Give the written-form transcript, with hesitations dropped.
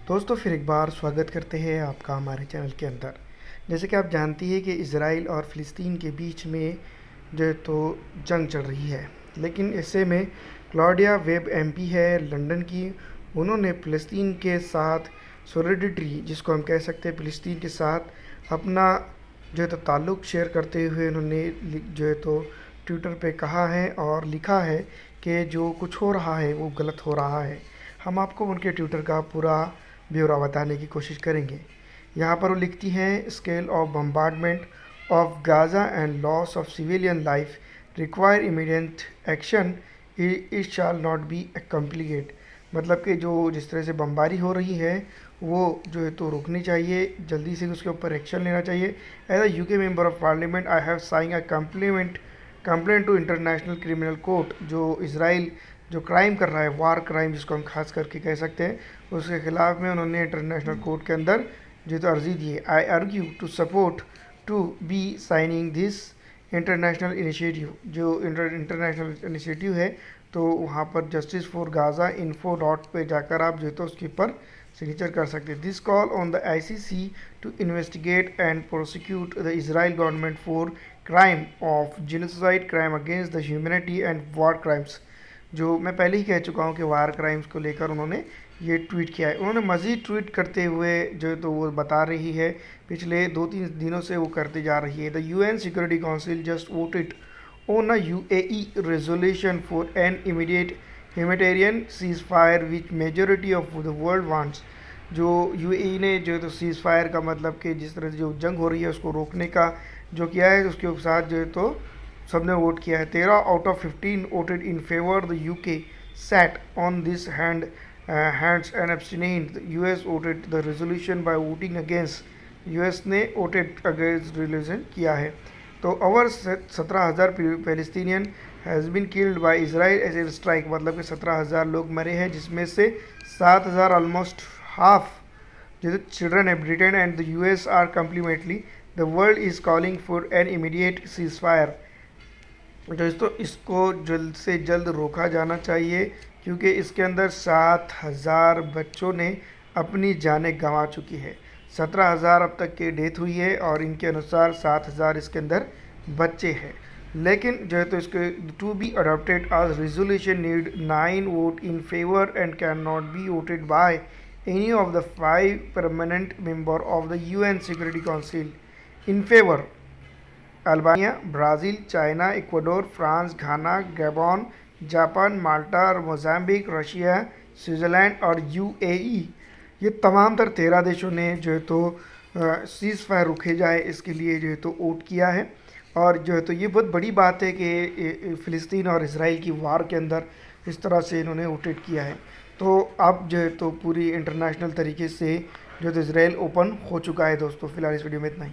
दोस्तों फिर एक बार स्वागत करते हैं आपका हमारे चैनल के अंदर। जैसे कि आप जानती हैं कि इज़राइल और फ़िलिस्तीन के बीच में जो है तो जंग चल रही है, लेकिन ऐसे में क्लॉडिया वेब एमपी है लंदन की। उन्होंने फ़िलिस्तीन के साथ सॉलिडरिटी, जिसको हम कह सकते हैं फ़िलिस्तीन के साथ अपना जो है तो ताल्लुक़ शेयर करते हुए उन्होंने जो है तो ट्विटर पे कहा है और लिखा है कि जो कुछ हो रहा है वो गलत हो रहा है। हम आपको उनके ट्विटर का पूरा ब्यौरा बताने की कोशिश करेंगे। यहाँ पर वो लिखती हैं, scale of bombardment of Gaza and loss of civilian life require immediate action, it shall not be complicate. मतलब कि जो जिस तरह से बमबारी हो रही है वो जो है तो रुकनी चाहिए, जल्दी से उसके ऊपर एक्शन लेना चाहिए। As a UK member of parliament I have sign a complaint to international criminal court. जो इसराइल जो क्राइम कर रहा है, वार क्राइम जिसको हम खास करके कह सकते हैं, उसके खिलाफ में उन्होंने इंटरनेशनल कोर्ट के अंदर जो तो अर्जी दी है। I argue to support to be signing this international initiative. जो इंटरनेशनल इनिशिएटिव है तो वहाँ पर justice for Gaza info dot पे जाकर आप जो तो उसके ऊपर सिग्नेचर कर सकते हैं। This call on the ICC to investigate and prosecute the Israel government for crime of genocide, crime against the humanity and war crimes. जो मैं पहले ही कह चुका हूँ कि वार क्राइम्स को लेकर उन्होंने ये ट्वीट किया है। उन्होंने मज़ीद ट्वीट करते हुए जो तो वो बता रही है, पिछले 2-3 दिनों से वो करते जा रही है। The UN security council just voted on a UAE resolution for an immediate humanitarian ceasefire which majority of the world wants। जो यूएई ने जो तो सीज़ फायर का मतलब कि जिस तरह से जो जंग हो रही है उसको रोकने का जो किया है, उसके साथ जो है तो सबने वोट किया है। 13 out of 15 voted in favour. The UK sat on this hands and abstained. The US voted the resolution by voting against. US ने वोटेड अगेंस्ट रेजोल्यूशन किया है। तो over 17,000 Palestinian has been killed by Israel as a strike. मतलब कि 17,000 लोग मरे हैं, जिसमें से 7,000 ऑलमोस्ट हाफ जो चिल्ड्रन है। Britain and the US are complementally the world is calling for an immediate cease fire. तो इसको जल्द से जल्द रोका जाना चाहिए, क्योंकि इसके अंदर 7,000 बच्चों ने अपनी जानें गंवा चुकी है। 17,000 अब तक की डेथ हुई है और इनके अनुसार 7,000 इसके अंदर बच्चे हैं। लेकिन जो है तो इसके टू बी अडॉप्टेड आज resolution need 9 vote in favour and can not be voted by any of the 5 permanent member of the UN security council. In favour Albania, Brazil, China, Ecuador, France, Ghana, Gabon, Japan, Malta, Mozambique, Russia, Switzerland और UAE. ये तमाम तर 13 देशों ने जो है तो seize fire रुके जाए इसके लिए जो है तो वोट किया है। और जो है तो ये बहुत बड़ी बात है कि फ़िलिस्तीन और इसराइल की वार के अंदर इस तरह से इन्होंने वोटेड किया है। तो अब जो है तो पूरी इंटरनेशनल तरीके से जो तो इसराइल ओपन हो चुका है। दोस्तों फिलहाल इस वीडियो में इतना ही।